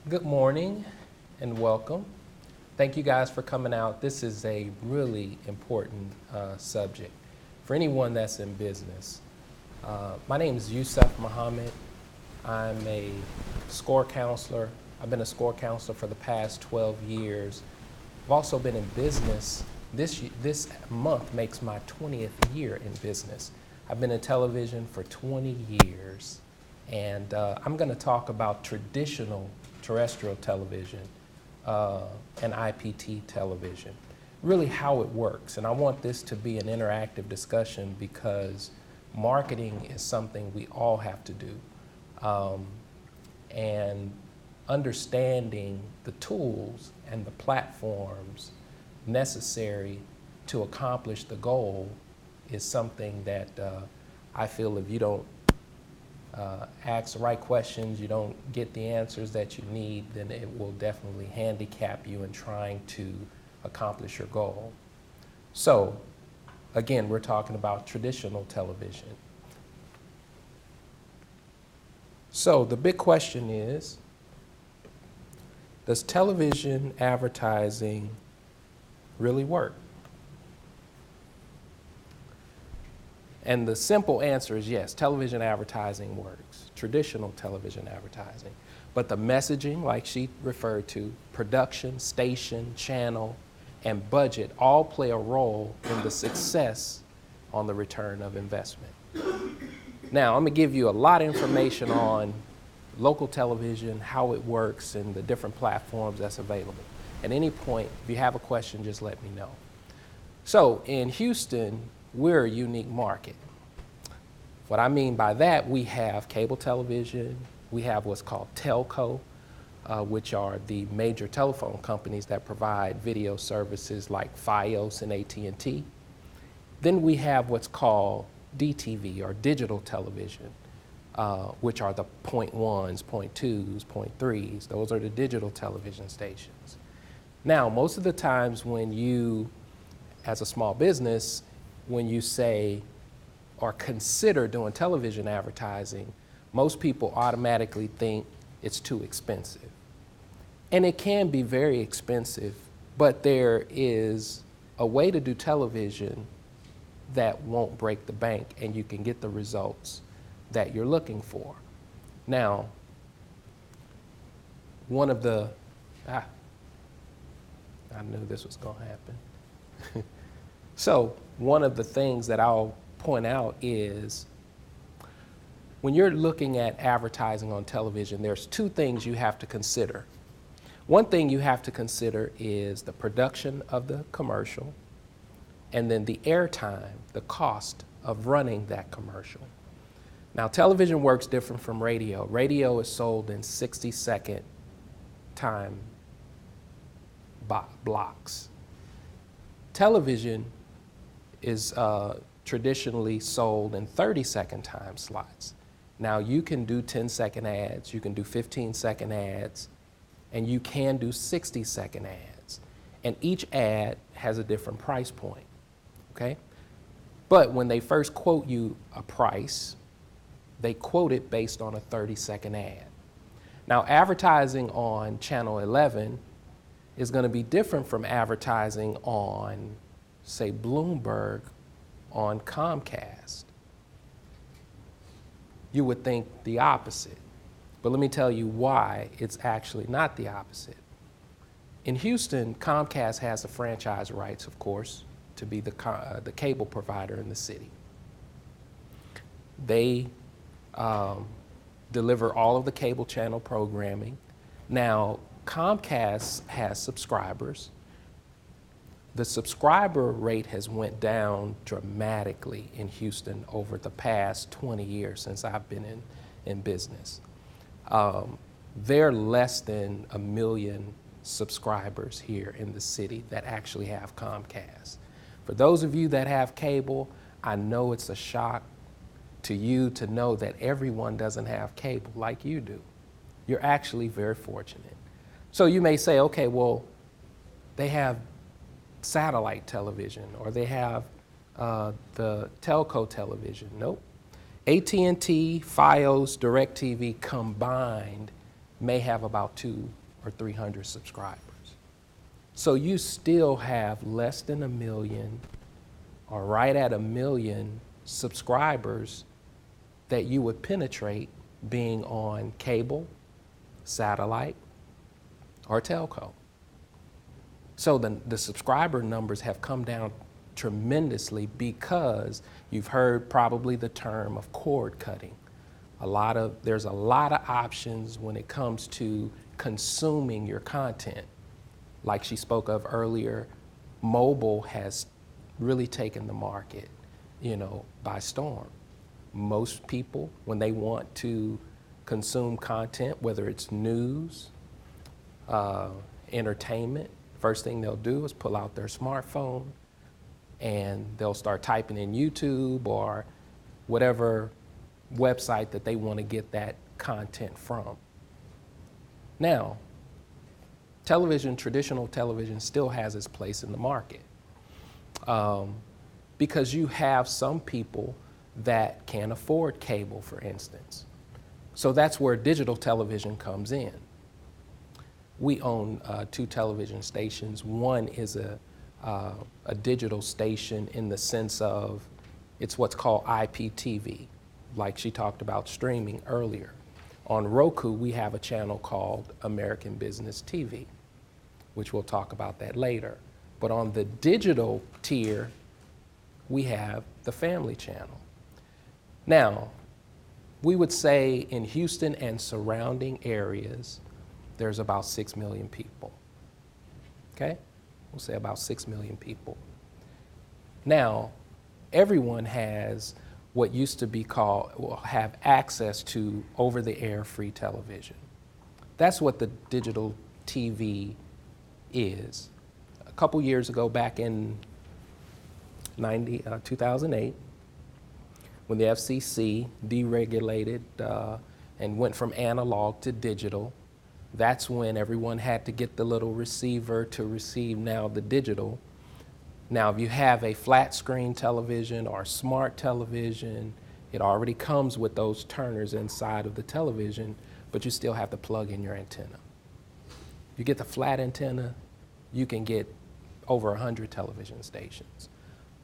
Good morning and welcome. Thank you guys for coming out. This is a really important subject for anyone that's in business. My name is Yusuf Muhammad. I'm a SCORE counselor. I've been a SCORE counselor for the past 12 years. I've also been in business. This month makes my 20th year in business. I've been in television for 20 years, and I'm going to talk about traditional terrestrial television and IPT television, really how it works. And I want this to be an interactive discussion because marketing is something we all have to do. And understanding the tools and the platforms necessary to accomplish the goal is something that I feel if you don't ask the right questions, you don't get the answers that you need, then it will definitely handicap you in trying to accomplish your goal. So, again, we're talking about traditional television. So the big question is, does television advertising really work? And the simple answer is yes, television advertising works, traditional television advertising. But the messaging, like she referred to, production, station, channel, and budget all play a role in the success on the return of investment. Now, I'm gonna give you a lot of information on local television, how it works, and the different platforms that's available. At any point, if you have a question, just let me know. So in Houston, we're a unique market. What I mean by that, we have cable television, we have what's called telco, which are the major telephone companies that provide video services like Fios and AT&T. Then we have what's called DTV, or digital television, which are the .1s, .2s, .3s. Those are the digital television stations. Now, most of the times when you, as a small business, when you say or consider doing television advertising, most people automatically think it's too expensive. And it can be very expensive, but there is a way to do television that won't break the bank and you can get the results that you're looking for. Now, one of the, I knew this was going to happen. So one of the things that I'll point out is when you're looking at advertising on television, there's two things you have to consider. One thing you have to consider is the production of the commercial, and then the airtime, the cost of running that commercial. Now, television works different from radio. Radio is sold in 60-second time blocks. Television is traditionally sold in 30-second time slots. Now, you can do 10-second ads, you can do 15-second ads, and you can do 60-second ads. And each ad has a different price point, okay? But when they first quote you a price, they quote it based on a 30-second ad. Now, advertising on Channel 11 is going to be different from advertising on, say, Bloomberg on Comcast. You would think the opposite, but let me tell you why it's actually not the opposite. In Houston, Comcast has the franchise rights, of course, to be the cable provider in the city. They deliver all of the cable channel programming. Now, Comcast has subscribers. The subscriber rate has went down dramatically in Houston over the past 20 years since I've been in business. There are less than 1 million subscribers here in the city that actually have Comcast. For those of you that have cable, I know it's a shock to you to know that everyone doesn't have cable like you do. You're actually very fortunate. So you may say, okay, well, they have satellite television or they have the telco television. Nope. AT&T, Fios, DirecTV combined may have about 200 or 300 subscribers. So you still have less than 1 million or right at 1 million subscribers that you would penetrate being on cable, satellite, or telco. So the subscriber numbers have come down tremendously because you've heard probably the term of cord cutting. There's a lot of options when it comes to consuming your content. Like she spoke of earlier, mobile has really taken the market, by storm. Most people, when they want to consume content, whether it's news, entertainment, first thing they'll do is pull out their smartphone and they'll start typing in YouTube or whatever website that they want to get that content from. Now, traditional television still has its place in the market because you have some people that can't afford cable, for instance. So that's where digital television comes in. We own 2 television stations. One is a digital station in the sense of it's what's called IPTV, like she talked about streaming earlier. On Roku, we have a channel called American Business TV, which we'll talk about that later. But on the digital tier, we have the Family Channel. Now, we would say in Houston and surrounding areas, there's about 6 million people. Okay? We'll say about 6 million people. Now, everyone has what used to be have access to over-the-air free television. That's what the digital TV is. A couple years ago, back in 2008, when the FCC deregulated and went from analog to digital, that's when everyone had to get the little receiver to receive now the digital. Now, if you have a flat screen television or smart television, it already comes with those turners inside of the television, but you still have to plug in your antenna. You get the flat antenna, you can get over 100 television stations.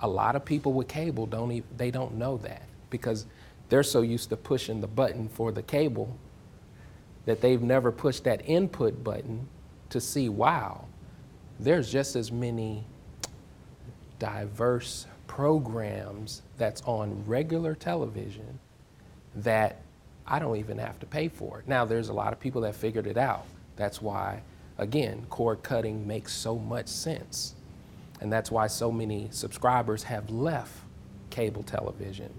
A lot of people with cable don't know that because they're so used to pushing the button for the cable that they've never pushed that input button to see, wow, there's just as many diverse programs that's on regular television that I don't even have to pay for it. Now, there's a lot of people that figured it out. That's why, again, cord cutting makes so much sense. And that's why so many subscribers have left cable television.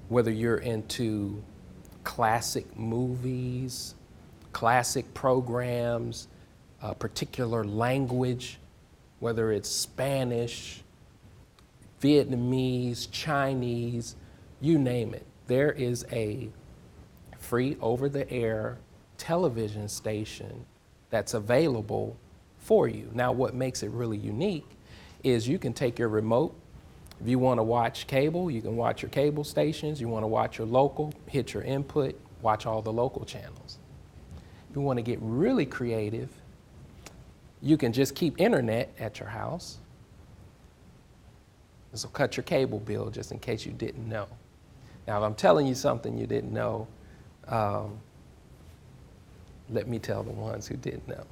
Whether you're into classic movies, classic programs, a particular language, whether it's Spanish, Vietnamese, Chinese, you name it. There is a free over-the-air television station that's available for you. Now, what makes it really unique is you can take your remote. If you want to watch cable, you can watch your cable stations. You want to watch your local, hit your input, watch all the local channels. If you want to get really creative, you can just keep internet at your house. This will cut your cable bill just in case you didn't know. Now, if I'm telling you something you didn't know, let me tell the ones who didn't know.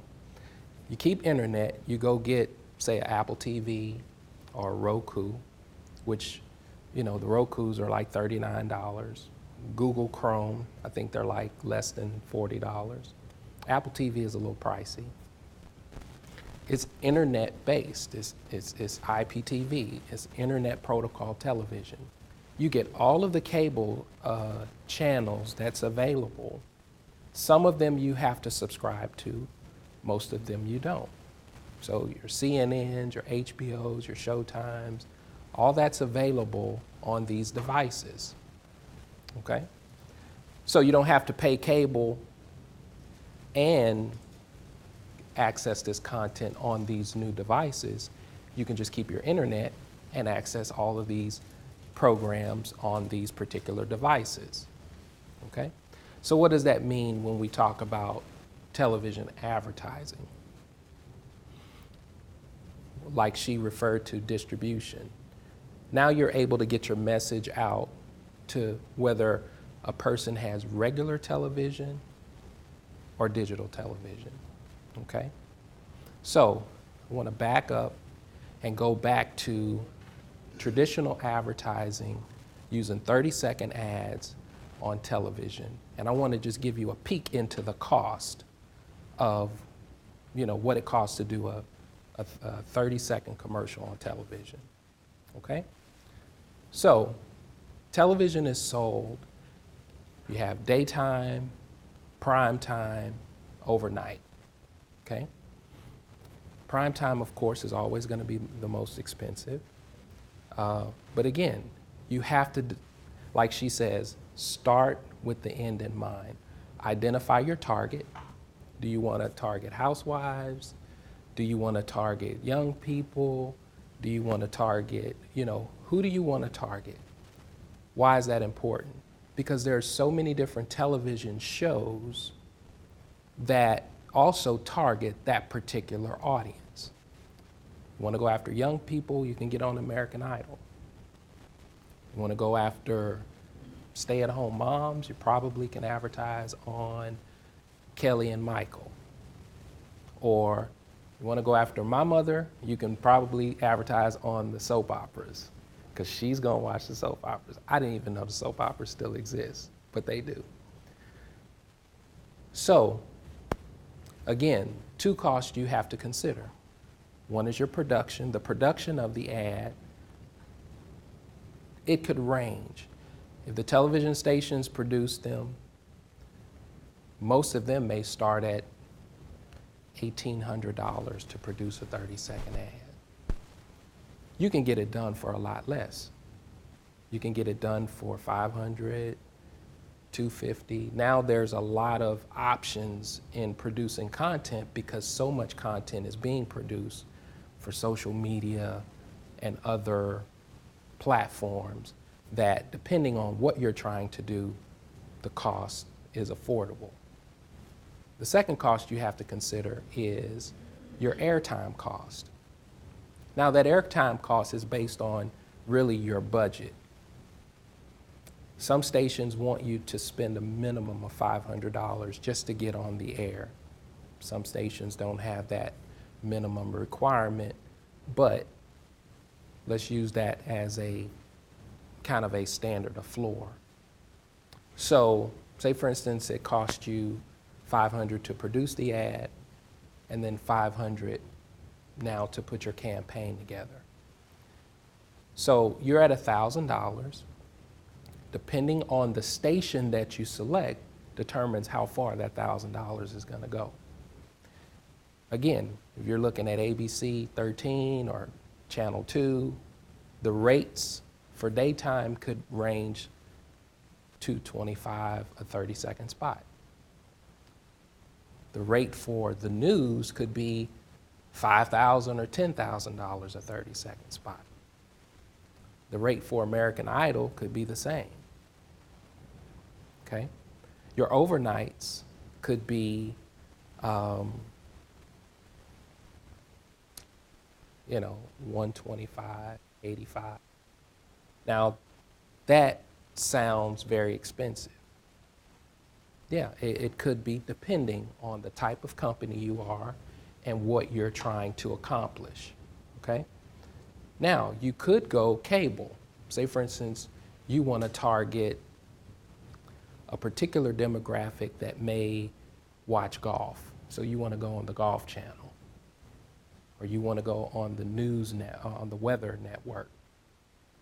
You keep internet, you go get, say, an Apple TV or a Roku, which, the Rokus are like $39. Google Chrome, I think they're like less than $40. Apple TV is a little pricey. It's internet-based. It's IPTV. It's internet protocol television. You get all of the cable channels that's available. Some of them you have to subscribe to. Most of them you don't. So your CNNs, your HBOs, your Showtimes, all that's available on these devices. Okay? So you don't have to pay cable and access this content on these new devices. You can just keep your internet and access all of these programs on these particular devices. Okay? So what does that mean when we talk about television advertising? Like she referred to distribution. Now you're able to get your message out to whether a person has regular television or digital television, okay? So I want to back up and go back to traditional advertising using 30-second ads on television. And I want to just give you a peek into the cost of, what it costs to do a 30-second commercial on television, okay? So television is sold, you have daytime, prime time, overnight, okay? Prime time, of course, is always going to be the most expensive. But again, you have to, like she says, start with the end in mind. Identify your target. Do you want to target housewives? Do you want to target young people? Do you want to target, who do you want to target? Why is that important? Because there are so many different television shows that also target that particular audience. You want to go after young people, you can get on American Idol. You want to go after stay-at-home moms, you probably can advertise on Kelly and Michael. Or you want to go after my mother, you can probably advertise on the soap operas, because she's going to watch the soap operas. I didn't even know the soap operas still exist, but they do. So, again, two costs you have to consider. One is your production. The production of the ad, it could range. If the television stations produce them, most of them may start at $1,800 to produce a 30-second ad. You can get it done for a lot less. You can get it done for $500, $250. Now there's a lot of options in producing content because so much content is being produced for social media and other platforms that, depending on what you're trying to do, the cost is affordable. The second cost you have to consider is your airtime cost. Now that airtime cost is based on really your budget. Some stations want you to spend a minimum of $500 just to get on the air. Some stations don't have that minimum requirement, but let's use that as a kind of a standard, a floor. So say for instance, it cost you $500 to produce the ad and then $500 now to put your campaign together. So you're at $1,000. Depending on the station that you select determines how far that $1,000 is going to go. Again, if you're looking at ABC 13 or Channel 2, the rates for daytime could range $225 a 30-second spot. The rate for the news could be $5,000 or $10,000 a 30-second spot. The rate for American Idol could be the same. Okay? Your overnights could be, $125, $85. Now, that sounds very expensive. Yeah, it could be, depending on the type of company you are and what you're trying to accomplish, okay? Now, you could go cable. Say, for instance, you want to target a particular demographic that may watch golf. So you want to go on the Golf Channel, or you want to go on the news on the Weather Network.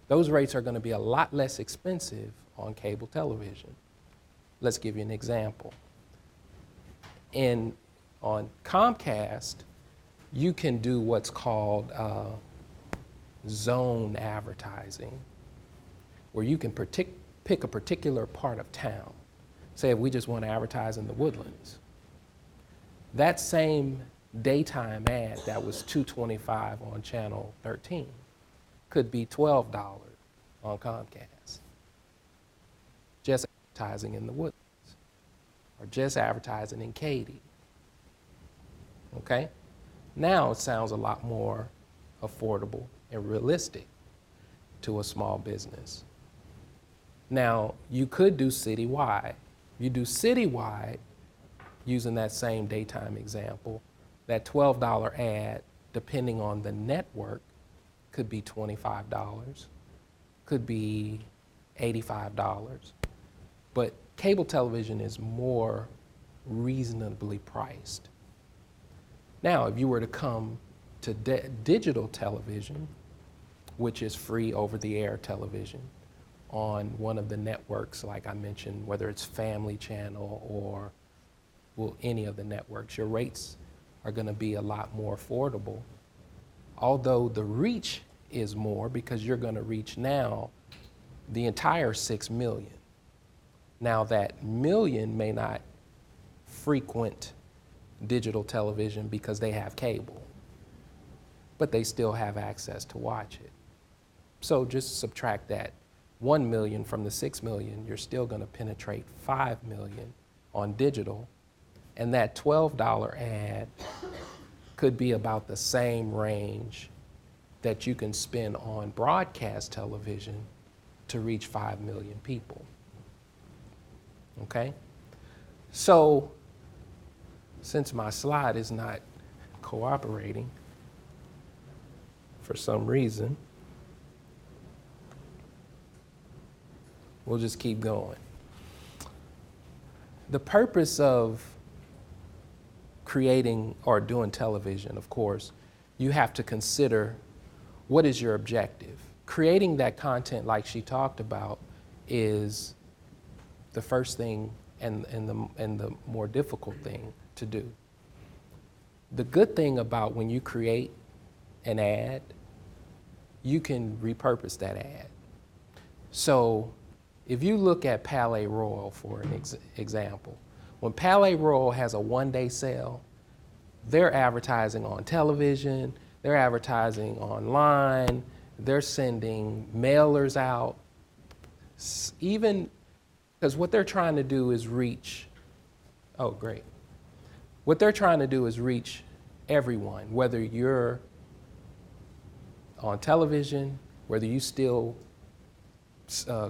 Those rates are going to be a lot less expensive on cable television. Let's give you an example. On Comcast, you can do what's called zone advertising, where you can pick a particular part of town. Say if we just want to advertise in the Woodlands. That same daytime ad that was $225 on Channel 13 could be $12 on Comcast. Just advertising in the Woodlands. or just advertising in Katy. Okay? Now it sounds a lot more affordable and realistic to a small business. Now, you could do citywide. You do citywide, using that same daytime example, that $12 ad, depending on the network, could be $25, could be $85. But cable television is more reasonably priced. Now, if you were to come to digital television, which is free over-the-air television on one of the networks, like I mentioned, whether it's Family Channel or any of the networks, your rates are going to be a lot more affordable. Although the reach is more, because you're going to reach now the entire 6 million. Now that million may not frequent digital television because they have cable, but they still have access to watch it. So just subtract that 1 million from the 6 million, you're still going to penetrate 5 million on digital. And that $12 ad could be about the same range that you can spend on broadcast television to reach 5 million people. Okay? So, since my slide is not cooperating for some reason, we'll just keep going. The purpose of creating or doing television, of course, you have to consider what is your objective. Creating that content like she talked about is the first thing and the more difficult thing to do. The good thing about when you create an ad, you can repurpose that ad. So if you look at Palais Royal for an example, when Palais Royal has a one-day sale, they're advertising on television, they're advertising online, they're sending mailers out, even because what they're trying to do is reach, oh great. What they're trying to do is reach everyone, whether you're on television, whether you still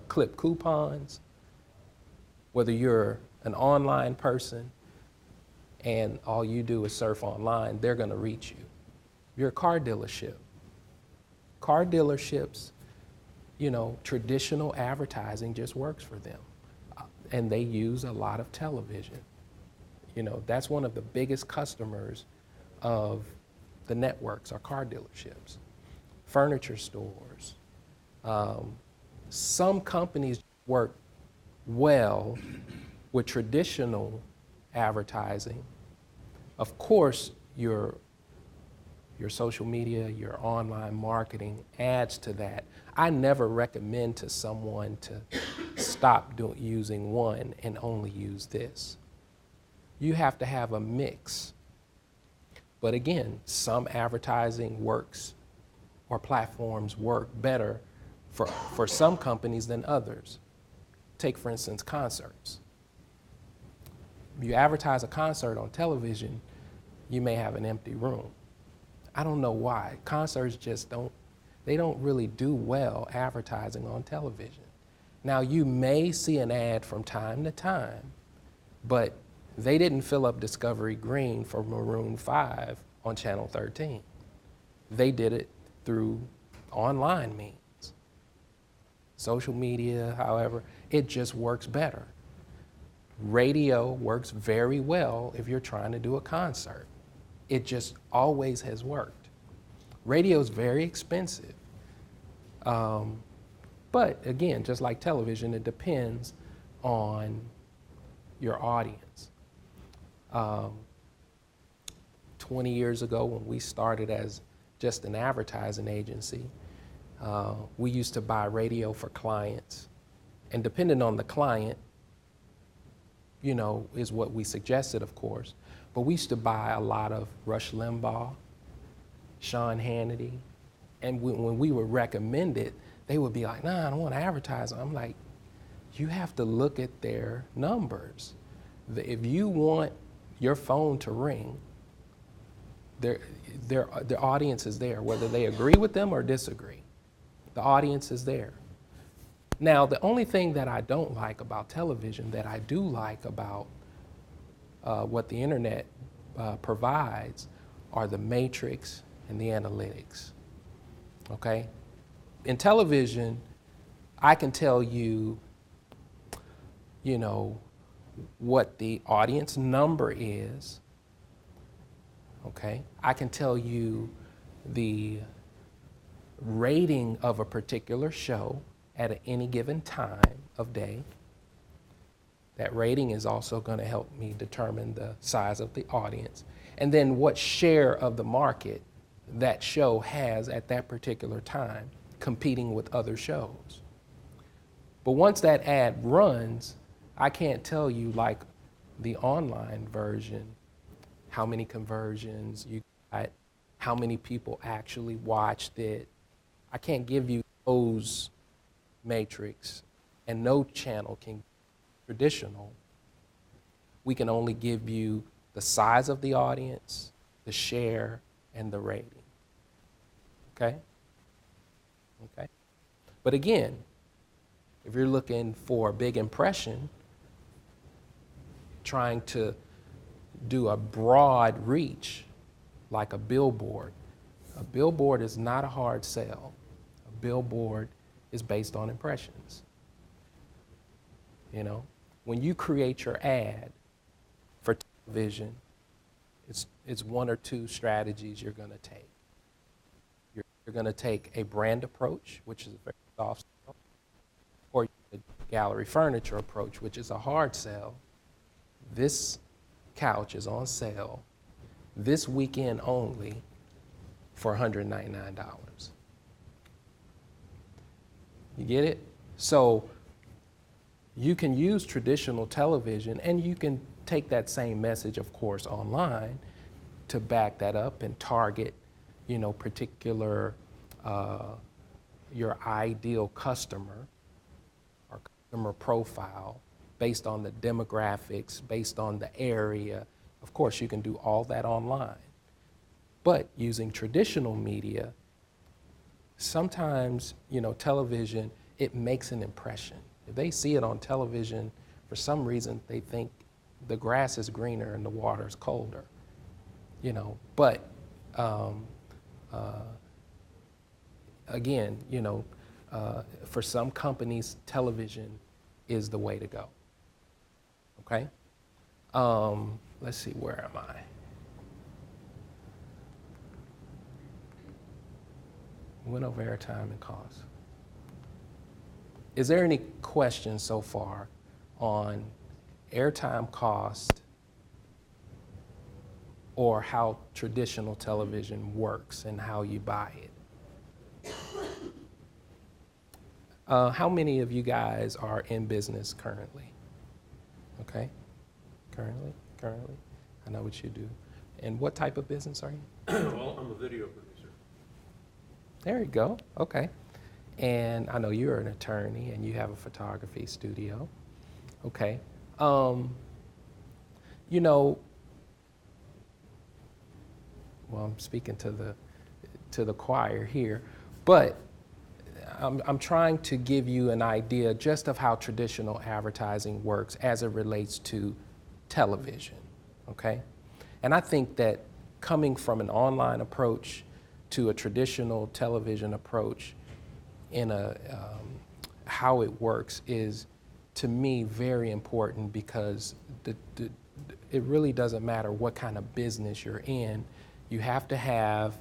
clip coupons, whether you're an online person and all you do is surf online, they're going to reach you. You're a car dealership. Car dealerships, you know, traditional advertising just works for them. And they use a lot of television. You know, that's one of the biggest customers of the networks are car dealerships, furniture stores. Some companies work well with traditional advertising. Of course, your social media, your online marketing adds to that. I never recommend to someone to stop using one and only use this. You have to have a mix. But again, some advertising works or platforms work better for some companies than others. Take, for instance, concerts. You advertise a concert on television, you may have an empty room. I don't know why. Concerts just don't really do well advertising on television. Now, you may see an ad from time to time, but they didn't fill up Discovery Green for Maroon 5 on Channel 13. They did it through online means. Social media, however, it just works better. Radio works very well if you're trying to do a concert. It just always has worked. Radio is very expensive. But again, just like television, it depends on your audience. 20 years ago, when we started as just an advertising agency, we used to buy radio for clients. And depending on the client, you know, is what we suggested, of course. But we used to buy a lot of Rush Limbaugh, Sean Hannity. And when we would recommend it, they would be like, nah, I don't want to advertise. I'm like, you have to look at their numbers. If you want your phone to ring, the audience is there, whether they agree with them or disagree. The audience is there. Now, the only thing that I don't like about television that I do like about what the internet provides are the matrix and the analytics, okay? In television, I can tell you, you know, what the audience number is, okay? I can tell you the rating of a particular show at any given time of day. That rating is also going to help me determine the size of the audience. And then what share of the market that show has at that particular time, competing with other shows. But once that ad runs, I can't tell you, like the online version, how many conversions you got, how many people actually watched it. I can't give you those matrix, and no channel can. Traditional, we can only give you the size of the audience, the share, and the rating. Okay? Okay. But again, if you're looking for a big impression, trying to do a broad reach like a billboard is not a hard sell. A billboard is based on impressions. You know? When you create your ad for television, it's one or two strategies you're going to take. You're going to take a brand approach, which is a very soft sell, or the gallery furniture approach, which is a hard sell. This couch is on sale this weekend only for $199. You get it? So you can use traditional television, and you can take that same message, of course, online to back that up and target, you know, particular, your ideal customer or customer profile based on the demographics, based on the area. Of course, you can do all that online. But using traditional media, sometimes, you know, television, it makes an impression. If they see it on television, for some reason, they think the grass is greener and the water is colder, you know. But again, you know, for some companies, television is the way to go. Okay. Let's see, where am I? Went over airtime and cost. Is there any questions so far on airtime cost or how traditional television works and how you buy it? How many of you guys are in business currently? Okay, currently, I know what you do. And what type of business are you? Well, I'm a video producer. There you go, okay. And I know you're an attorney and you have a photography studio. Okay. You know, well, I'm speaking to the choir here, but I'm trying to give you an idea just of how traditional advertising works as it relates to television, okay? And I think that coming from an online approach to a traditional television approach in how it works is, to me, very important, because it really doesn't matter what kind of business you're in. You have to have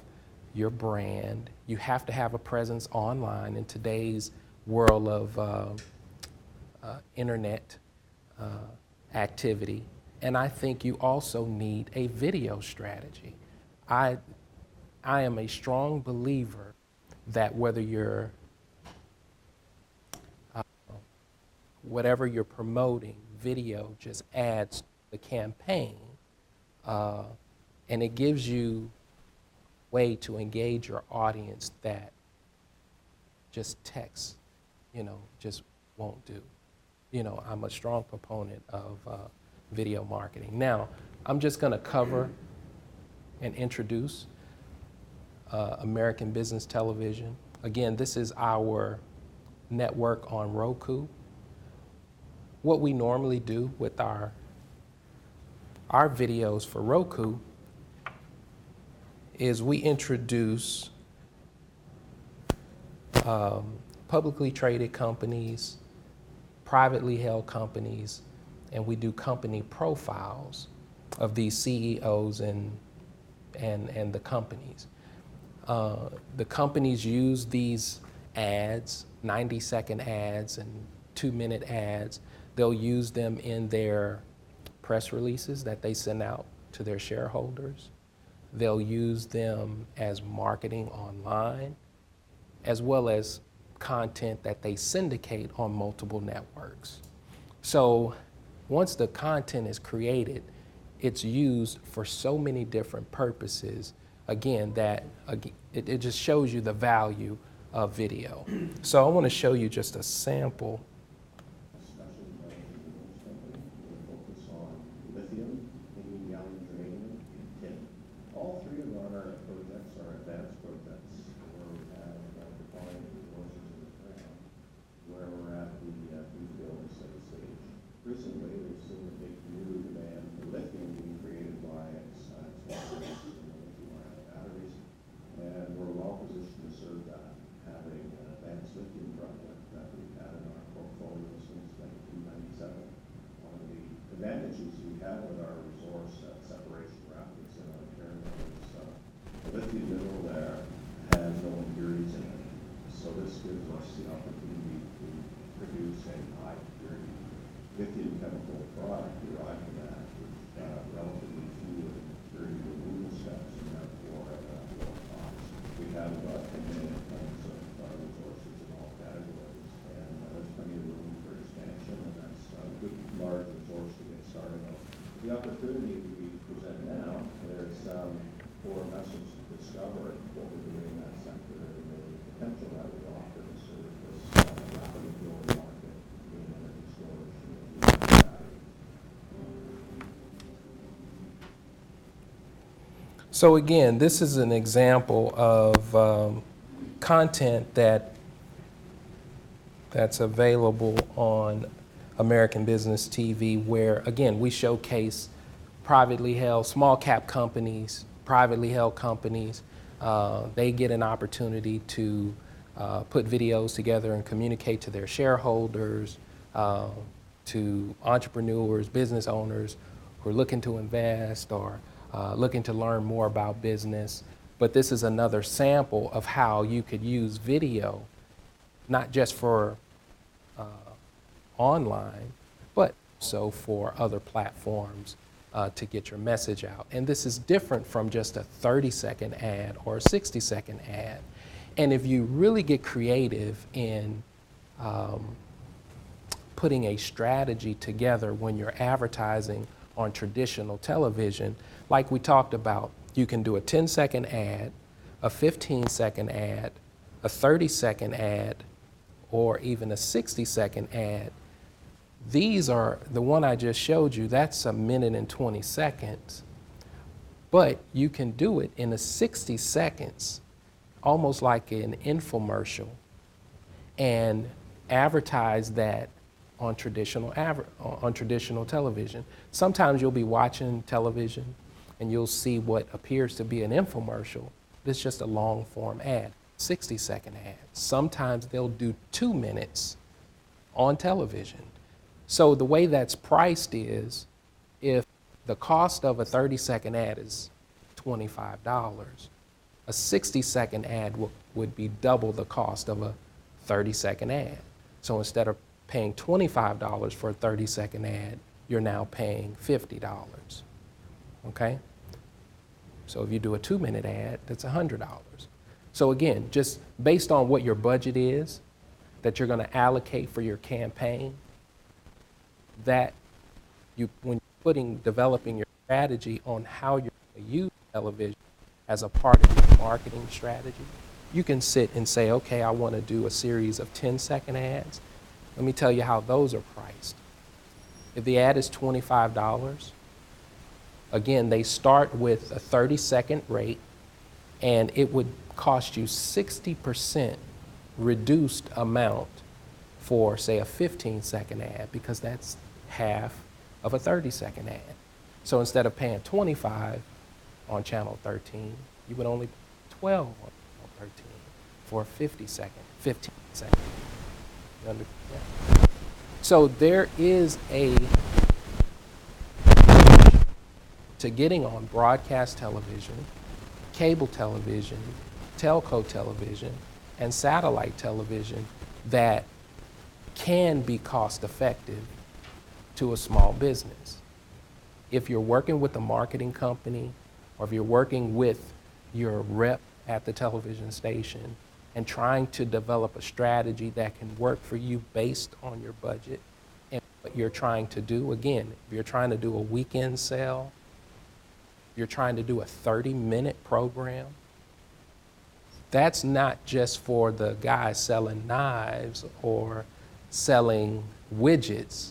your brand. You have to have a presence online in today's world of internet activity. And I think you also need a video strategy. I am a strong believer that whatever you're promoting, video just adds to the campaign, and it gives you a way to engage your audience that just text, you know, just won't do. You know, I'm a strong proponent of video marketing. Now, I'm just going to cover and introduce American Business Television. Again, this is our network on Roku. What we normally do with our videos for Roku is we introduce publicly traded companies, privately held companies, and we do company profiles of these CEOs and the companies. The companies use these ads, 90-second ads and 2-minute ads. They'll use them in their press releases that they send out to their shareholders. They'll use them as marketing online, as well as content that they syndicate on multiple networks. So once the content is created, it's used for so many different purposes, again, that it just shows you the value of video. So I want to show you just a sample. All three of our projects are advanced projects where we have defined resources in the ground, where we're at the feasibility study stage. Recently, we've seen a big new demand for lithium being created by science in the lithium-ion batteries, and we're well positioned to serve that, having an advanced lithium project that we've had in our portfolio since 1997. One of the advantages we have with our resource at Separation Rapids in Ontario is the lithium mineral there has no impurities in it. So this gives us the opportunity to produce a high purity lithium chemical product derived from that with relatively few impurity removal steps and therefore at a low cost. We have about 10 million tons of resources in all categories, and there's plenty of room for expansion, and that's a good large resource to get started on. The opportunity we present now is for investors to discover what we're doing in that sector and the potential that we offer to serve this rapidly growing market in energy storage and battery. So again, this is an example of content that's available on American Business TV, where again we showcase privately held small cap companies, privately held companies. They get an opportunity to put videos together and communicate to their shareholders, to entrepreneurs, business owners who are looking to invest or looking to learn more about business. But this is another sample of how you could use video, not just for online, but so for other platforms to get your message out. And this is different from just a 30-second ad or a 60-second ad. And if you really get creative in putting a strategy together when you're advertising on traditional television, like we talked about, you can do a 10-second ad, a 15-second ad, a 30-second ad, or even a 60-second ad. These are, the one I just showed you, that's 1 minute and 20 seconds. But you can do it in a 60 seconds, almost like an infomercial, and advertise that on traditional television. Sometimes you'll be watching television and you'll see what appears to be an infomercial. It's just a long form ad, 60-second ad. Sometimes they'll do 2 minutes on television. So the way that's priced is, if the cost of a 30-second ad is $25, a 60-second ad would be double the cost of a 30-second ad. So instead of paying $25 for a 30-second ad, you're now paying $50, okay? So if you do a 2-minute ad, that's $100. So again, just based on what your budget is that you're gonna allocate for your campaign, that when you're developing your strategy on how you're gonna use television as a part of your marketing strategy, you can sit and say, okay, I wanna do a series of 10-second ads. Let me tell you how those are priced. If the ad is $25, again, they start with a 30-second rate, and it would cost you 60% reduced amount for, say, a 15-second ad, because that's half of a 30-second ad. So instead of paying 25 on channel 13, you would only pay 12 on channel 13 for a 15 second. You understand? So there is a to getting on broadcast television, cable television, telco television, and satellite television that can be cost effective to a small business. If you're working with a marketing company, or if you're working with your rep at the television station and trying to develop a strategy that can work for you based on your budget and what you're trying to do, again, if you're trying to do a weekend sale, you're trying to do a 30-minute program, that's not just for the guy selling knives or selling widgets.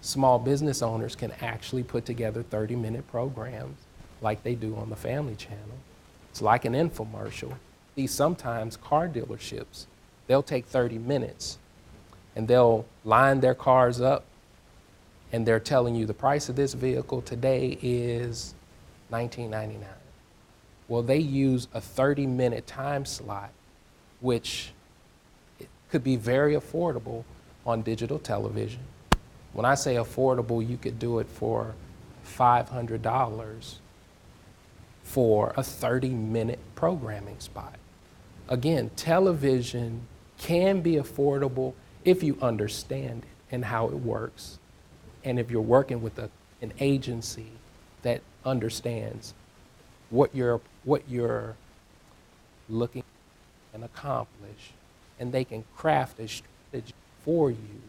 Small business owners can actually put together 30-minute programs like they do on the Family Channel. It's like an infomercial. See, sometimes car dealerships, they'll take 30 minutes and they'll line their cars up and they're telling you the price of this vehicle today is $19.99. Well, they use a 30-minute time slot, which could be very affordable on digital television. When I say affordable, you could do it for $500 for a 30-minute programming spot. Again, television can be affordable if you understand it and how it works, and if you're working with an agency that understands what you're looking and accomplish, and they can craft a strategy for you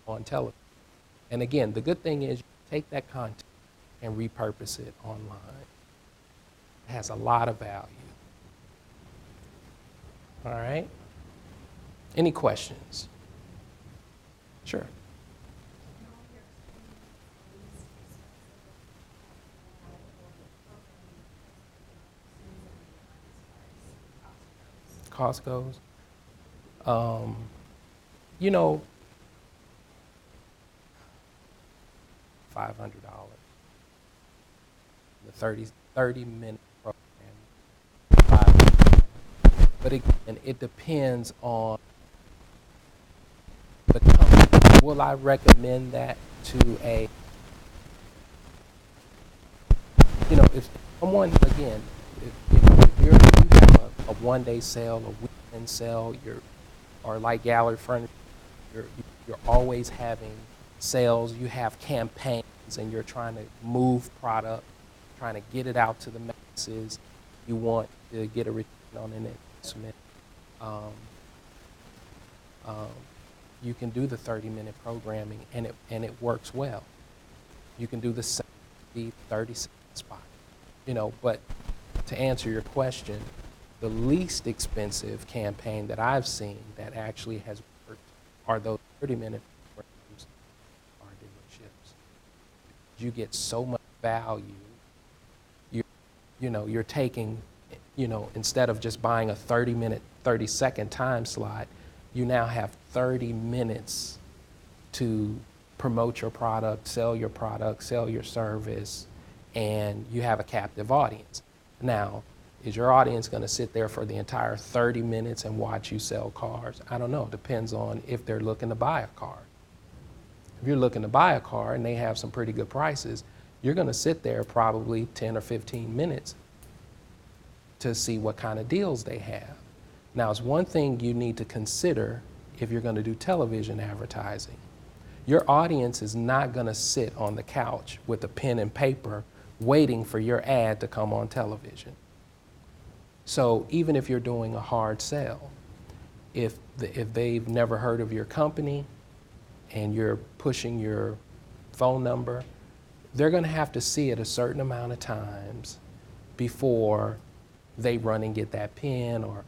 on television. And again, the good thing is you take that content and repurpose it online. It has a lot of value. All right? Any questions? Sure. Cost goes. You know, $500. The 30-minute program, $500. But again, it depends on the company. Will I recommend that to a, you know, if someone, again, if you have a one-day sale, a weekend sale, or like Gallery Furniture, you're always having sales, you have campaigns, and you're trying to move product, trying to get it out to the masses, you want to get a return on an investment, you can do the 30-minute programming, and it works well. You can do the 30-second spot, you know. But to answer your question, the least expensive campaign that I've seen that actually has worked are those 30-minute programs at car dealerships. You get so much value. You're taking, instead of just buying a 30-second time slot, you now have 30 minutes to promote your product, sell your service, and you have a captive audience. Now, is your audience going to sit there for the entire 30 minutes and watch you sell cars? I don't know. It depends on if they're looking to buy a car. If you're looking to buy a car and they have some pretty good prices, you're going to sit there probably 10 or 15 minutes to see what kind of deals they have. Now, it's one thing you need to consider if you're going to do television advertising. Your audience is not going to sit on the couch with a pen and paper waiting for your ad to come on television. So even if you're doing a hard sell, if they've never heard of your company and you're pushing your phone number, they're going to have to see it a certain amount of times before they run and get that pen, or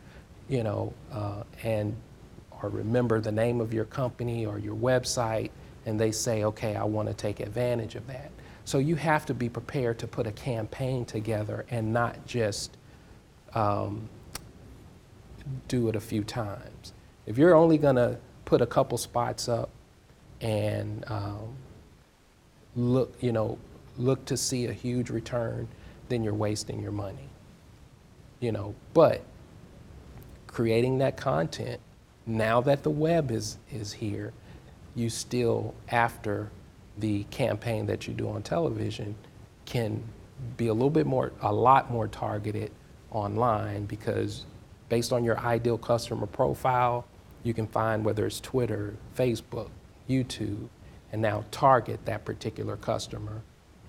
or remember the name of your company or your website, and they say, okay, I want to take advantage of that. So you have to be prepared to put a campaign together and not just do it a few times. If you're only going to put a couple spots up and look to see a huge return, then you're wasting your money. But creating that content, now that the web is here, you still, after the campaign that you do on television, can be a lot more targeted online, because based on your ideal customer profile, you can find whether it's Twitter, Facebook, YouTube, and now target that particular customer.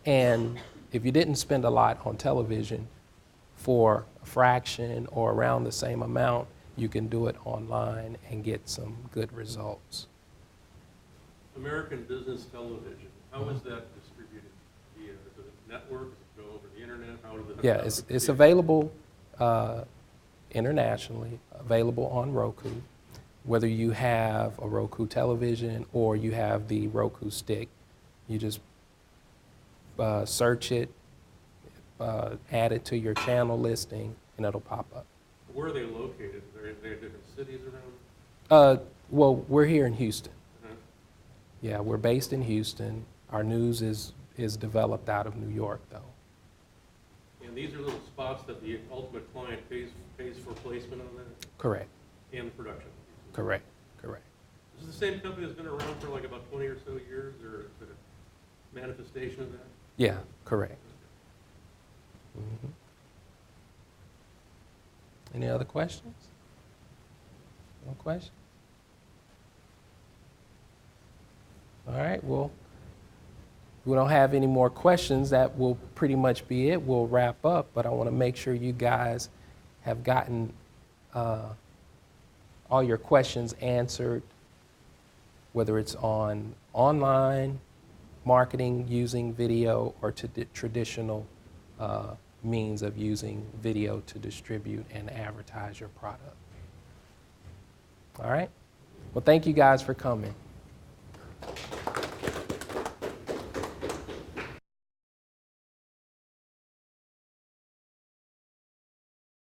And if you didn't spend a lot on television, for a fraction or around the same amount, you can do it online and get some good results. American Business Television, how is that distributed? Via the network, does it go over the internet? How does it? Yeah, it's available internationally, available on Roku. Whether you have a Roku television or you have the Roku stick, you just search it, add it to your channel listing, and it'll pop up. Where are they located? Are they in different cities around? Well, we're here in Houston. Uh-huh. Yeah, we're based in Houston. Our news is developed out of New York, though. And these are little spots that the ultimate client pays for placement on that? Correct. And production? Correct. Is this the same company that's been around for like about 20 or so years, or is it a manifestation of that? Yeah, correct. Mm-hmm. Any other questions? No questions? All right, well, if we don't have any more questions, that will pretty much be it. We'll wrap up, but I want to make sure you guys have gotten all your questions answered, whether it's on online marketing using video or to traditional means of using video to distribute and advertise your product. All right? Well, thank you guys for coming.